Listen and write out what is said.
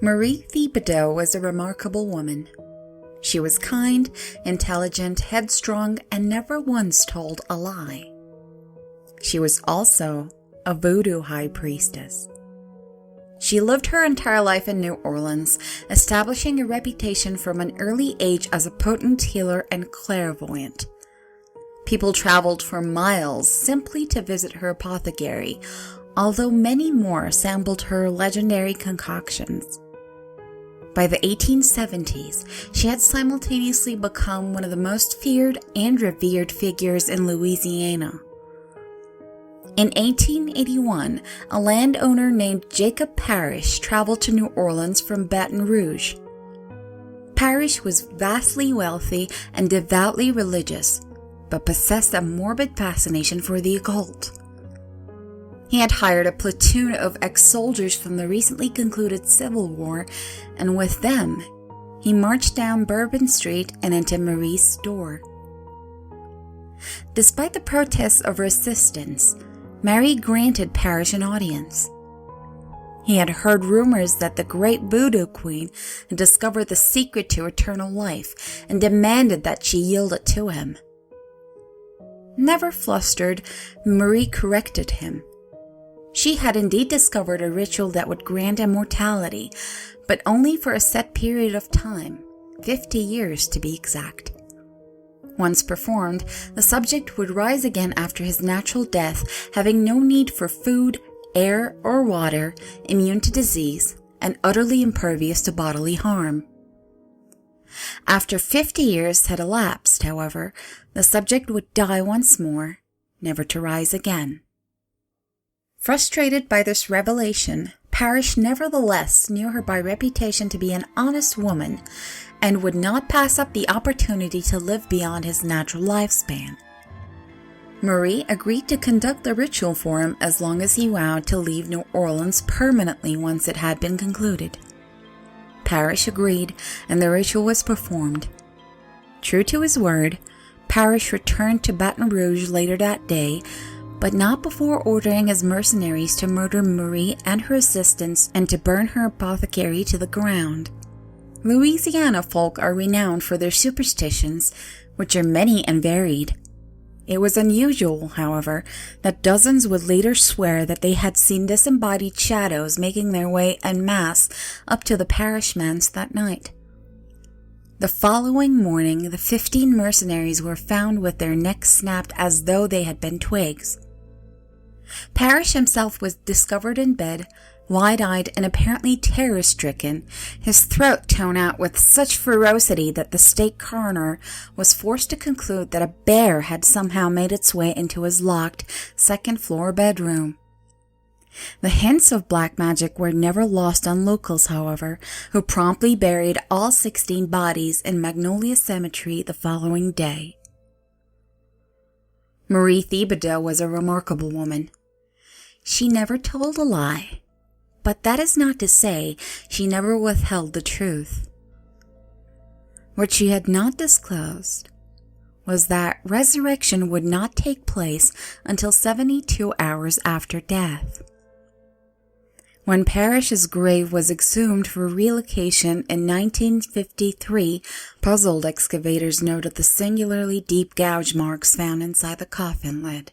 Marie Thibodeau was a remarkable woman. She was kind, intelligent, headstrong, and never once told a lie. She was also a voodoo high priestess. She lived her entire life in New Orleans, establishing a reputation from an early age as a potent healer and clairvoyant. People traveled for miles simply to visit her apothecary, although many more sampled her legendary concoctions. By the 1870s, she had simultaneously become one of the most feared and revered figures in Louisiana. In 1881, a landowner named Jacob Parrish traveled to New Orleans from Baton Rouge. Parrish was vastly wealthy and devoutly religious, but possessed a morbid fascination for the occult. He had hired a platoon of ex-soldiers from the recently concluded Civil War, and with them, he marched down Bourbon Street and into Marie's store. Despite the protests of resistance, Marie granted Parrish an audience. He had heard rumors that the great voodoo queen had discovered the secret to eternal life and demanded that she yield it to him. Never flustered, Marie corrected him. She had indeed discovered a ritual that would grant immortality, but only for a set period of time, 50 years to be exact. Once performed, the subject would rise again after his natural death, having no need for food, air, or water, immune to disease, and utterly impervious to bodily harm. After 50 years had elapsed, however, the subject would die once more, never to rise again. Frustrated by this revelation, Parrish nevertheless knew her by reputation to be an honest woman and would not pass up the opportunity to live beyond his natural lifespan. Marie agreed to conduct the ritual for him as long as he vowed to leave New Orleans permanently once it had been concluded. Parrish agreed, and the ritual was performed. True to his word, Parrish returned to Baton Rouge later that day, but not before ordering his mercenaries to murder Marie and her assistants and to burn her apothecary to the ground. Louisiana folk are renowned for their superstitions, which are many and varied. It was unusual, however, that dozens would later swear that they had seen disembodied shadows making their way en masse up to the Parrish manse that night. The following morning, the 15 mercenaries were found with their necks snapped as though they had been twigs. Parrish himself was discovered in bed, wide-eyed and apparently terror-stricken, his throat torn out with such ferocity that the state coroner was forced to conclude that a bear had somehow made its way into his locked second-floor bedroom. The hints of black magic were never lost on locals, however, who promptly buried all 16 bodies in Magnolia Cemetery the following day. Marie Thibodeau was a remarkable woman. She never told a lie, but that is not to say she never withheld the truth. What she had not disclosed was that resurrection would not take place until 72 hours after death. When Parrish's grave was exhumed for relocation in 1953, puzzled excavators noted the singularly deep gouge marks found inside the coffin lid.